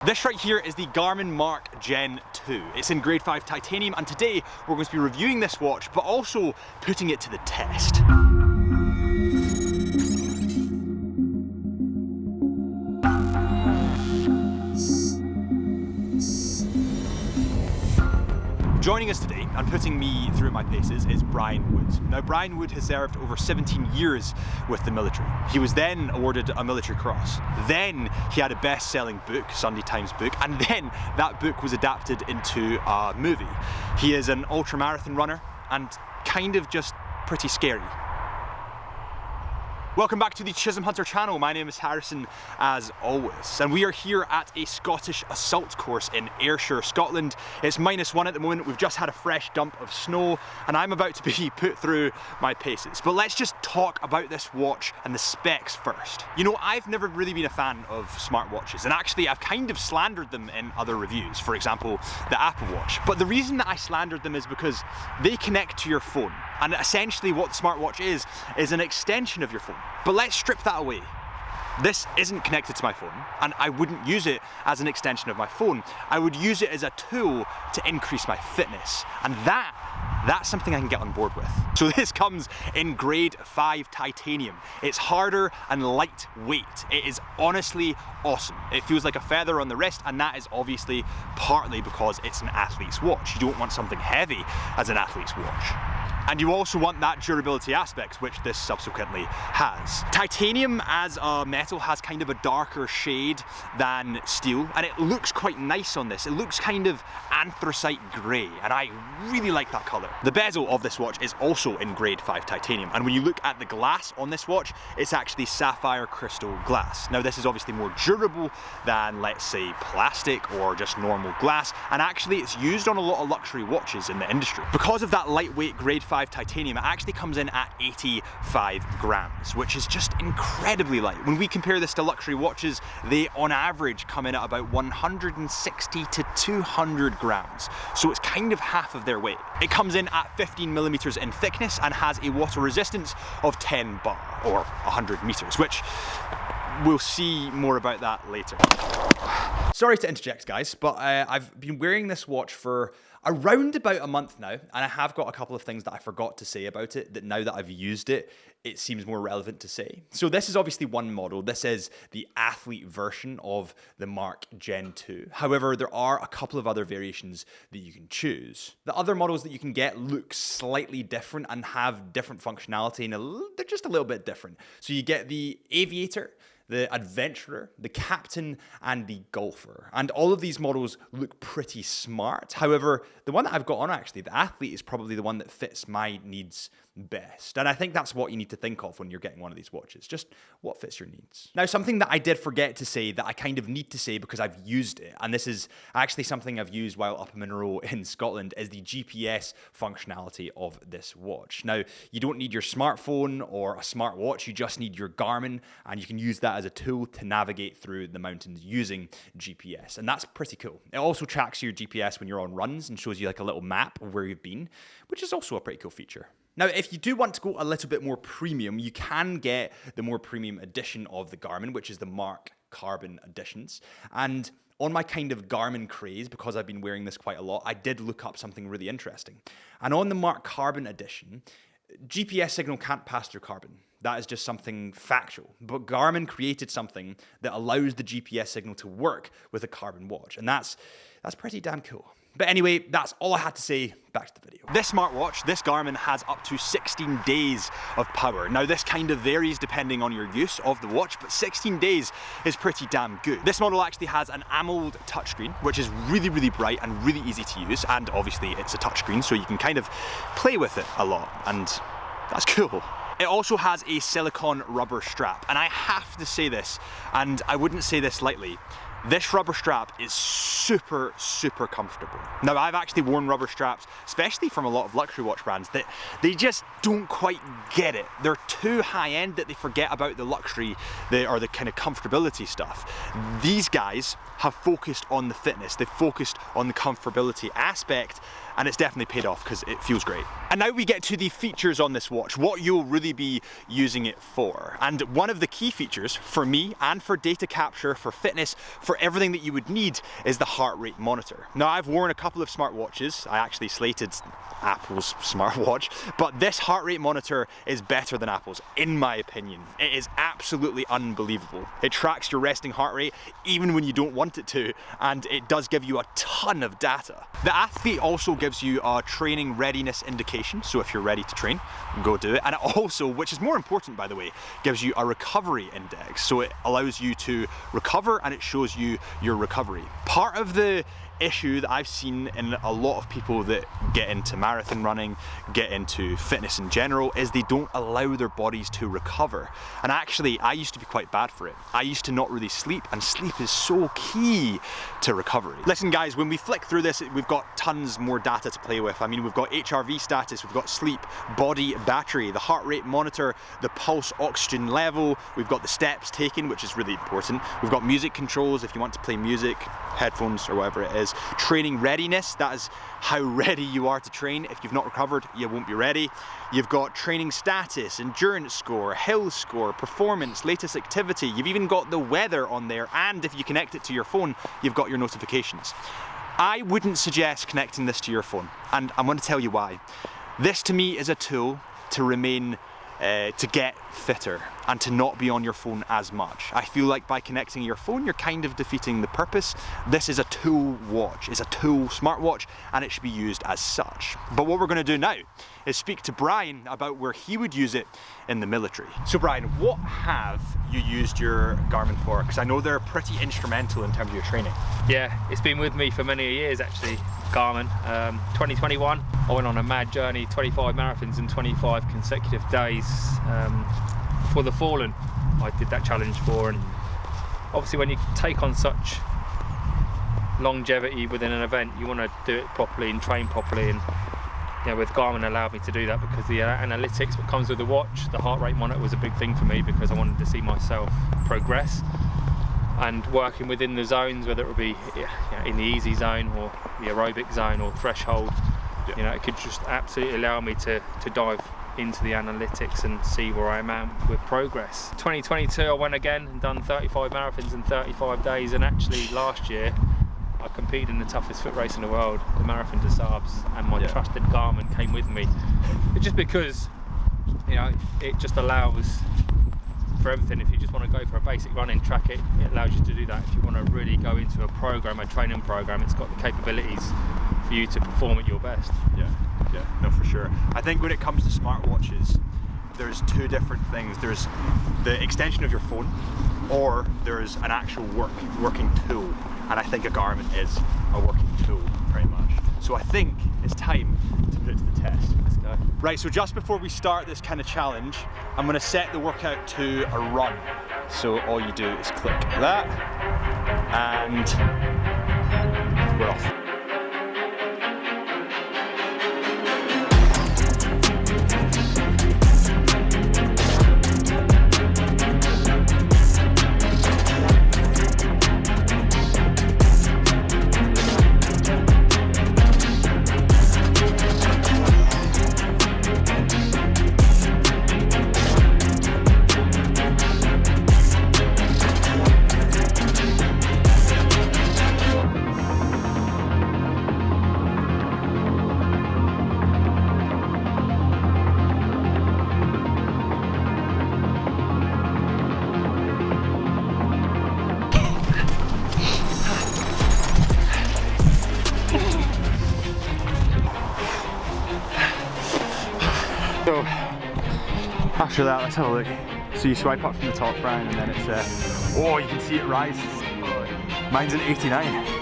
This right here is the Garmin MARQ Gen 2. It's in grade 5 titanium, and today we're going to be reviewing this watch, but also putting it to the test. Joining us today and putting me through my paces is Brian Wood. Now, Brian Wood has served over 17 years with the military. He was then awarded a military cross. Then he had a best-selling book, Sunday Times book, and then that book was adapted into a movie. He is an ultramarathon runner and kind of just pretty scary. Welcome back to the Chisholm Hunter channel. My name is Harrison, as always, and we are here at a Scottish assault course in Ayrshire, Scotland. It's -1 at the moment. We've just had a fresh dump of snow, and I'm about to be put through my paces. But let's just talk about this watch and the specs first. You know, I've never really been a fan of smartwatches, and actually I've kind of slandered them in other reviews, for example, the Apple Watch. But the reason that I slandered them is because they connect to your phone, and essentially what the smartwatch is an extension of your phone. But let's strip that away. This isn't connected to my phone, and I wouldn't use it as an extension of my phone. I would use it as a tool to increase my fitness, and that's something I can get on board with. So this comes in grade 5 titanium. It's harder and lightweight. It is honestly awesome. It feels like a feather on the wrist, and that is obviously partly because it's an athlete's watch. You don't want something heavy as an athlete's watch. And you also want that durability aspect, which this subsequently has. Titanium as a metal has kind of a darker shade than steel, and it looks quite nice on this. It looks kind of anthracite grey, and I really like that colour. The bezel of this watch is also in grade 5 titanium, and when you look at the glass on this watch, it's actually sapphire crystal glass. Now, this is obviously more durable than, let's say, plastic or just normal glass, and actually it's used on a lot of luxury watches in the industry. Because of that lightweight grade 5 titanium, it actually comes in at 85 grams, which is just incredibly light. When we compare this to luxury watches, they on average come in at about 160 to 200 grams. So it's kind of half of their weight. It comes in at 15 millimeters in thickness and has a water resistance of 10 bar or 100 meters, which we'll see more about that later. Sorry to interject, guys, but I've been wearing this watch for around about a month now, and I have got a couple of things that I forgot to say about it that now that I've used it, it seems more relevant to say. So this is obviously one model. This is the athlete version of the MARQ Gen 2. However, there are a couple of other variations that you can choose. The other models that you can get look slightly different and have different functionality, and they're just a little bit different. So you get the Aviator, the Adventurer, the Captain, and the Golfer. And all of these models look pretty smart. However, the one that I've got on actually, the Athlete, is probably the one that fits my needs best. And I think that's what you need to think of when you're getting one of these watches. Just what fits your needs. Now, something that I did forget to say that I kind of need to say because I've used it, and this is actually something I've used while up a Munro in Scotland, is the GPS functionality of this watch. Now, you don't need your smartphone or a smartwatch, you just need your Garmin, and you can use that as a tool to navigate through the mountains using GPS, and that's pretty cool. It also tracks your GPS when you're on runs and shows you like a little map of where you've been, which is also a pretty cool feature. Now, if you do want to go a little bit more premium, you can get the more premium edition of the Garmin, which is the MARQ Carbon editions. And on my kind of Garmin craze, because I've been wearing this quite a lot, I did look up something really interesting. And on the MARQ Carbon edition, GPS signal can't pass through carbon. That is just something factual. But Garmin created something that allows the GPS signal to work with a carbon watch. And that's pretty damn cool. But anyway, that's all I had to say. Back to the video. This smartwatch, this Garmin, has up to 16 days of power. Now, this kind of varies depending on your use of the watch, but 16 days is pretty damn good. This model actually has an AMOLED touchscreen, which is really, really bright and really easy to use. And obviously it's a touchscreen, so you can kind of play with it a lot, and that's cool. It also has a silicone rubber strap, and I have to say this, and I wouldn't say this lightly, this rubber strap is super, super comfortable. Now, I've actually worn rubber straps, especially from a lot of luxury watch brands, that they just don't quite get it. They're too high-end that they forget about the luxury or the kind of comfortability stuff. These guys have focused on the fitness, they've focused on the comfortability aspect, and it's definitely paid off because it feels great. And now we get to the features on this watch, what you'll really be using it for. And one of the key features for me and for data capture, for fitness, for everything that you would need is the heart rate monitor. Now, I've worn a couple of smartwatches. I actually slated Apple's smartwatch, but this heart rate monitor is better than Apple's, in my opinion. It is absolutely unbelievable. It tracks your resting heart rate even when you don't want it to, and it does give you a ton of data. The Athlete also gives you a training readiness indication, so if you're ready to train, go do it. And it also, which is more important by the way, gives you a recovery index, so it allows you to recover and it shows you your recovery. Part of the issue that I've seen in a lot of people that get into marathon running, get into fitness in general, is they don't allow their bodies to recover. And actually, I used to be quite bad for it. I used to not really sleep, and sleep is so key to recovery. Listen guys, when we flick through this, we've got tons more data to play with. I mean, we've got HRV status, we've got sleep, body, battery, the heart rate monitor, the pulse oxygen level, we've got the steps taken, which is really important. We've got music controls if you want to play music, headphones or whatever it is. Training readiness, that is how ready you are to train. If you've not recovered, you won't be ready. You've got training status, endurance score, health score, performance, latest activity. You've even got the weather on there, and if you connect it to your phone, you've got your notifications. I wouldn't suggest connecting this to your phone, and I'm going to tell you why. This to me is a tool to remain to get fitter and to not be on your phone as much. I feel like by connecting your phone, you're kind of defeating the purpose. This is a tool watch, it's a tool smartwatch, and it should be used as such. But what we're going to do now is speak to Brian about where he would use it in the military. So Brian, what have you used your Garmin for? Because I know they're pretty instrumental in terms of your training. Yeah, it's been with me for many years actually, Garmin. 2021, I went on a mad journey, 25 marathons in 25 consecutive days for the Fallen. I did that challenge for, and obviously when you take on such longevity within an event, you want to do it properly and train properly, and you know, with Garmin allowed me to do that because the analytics that comes with the watch, the heart rate monitor was a big thing for me because I wanted to see myself progress. And working within the zones, whether it would be in the easy zone or the aerobic zone or threshold, you know, it could just absolutely allow me to dive into the analytics and see where I am at with progress. 2022 I went again and done 35 marathons in 35 days, and actually last year I competed in the toughest foot race in the world, the Marathon des Sables, and my trusted Garmin came with me. Just because, you know, it just allows for everything. If you just want to go for a basic run and track it, it allows you to do that. If you want to really go into a program, a training program, it's got the capabilities for you to perform at your best. Yeah, no, for sure. I think when it comes to smartwatches, there's two different things. There's the extension of your phone, or there's an actual working tool. And I think a Garmin is a working tool, very much. So I think it's time to put it to the test. Let's go. Right, so just before we start this kind of challenge, I'm gonna set the workout to a run. So all you do is click that, and we're off. So after that, let's have a look. So you swipe up from the top, Brian, and then it's oh, you can see it rise. Mine's an 89.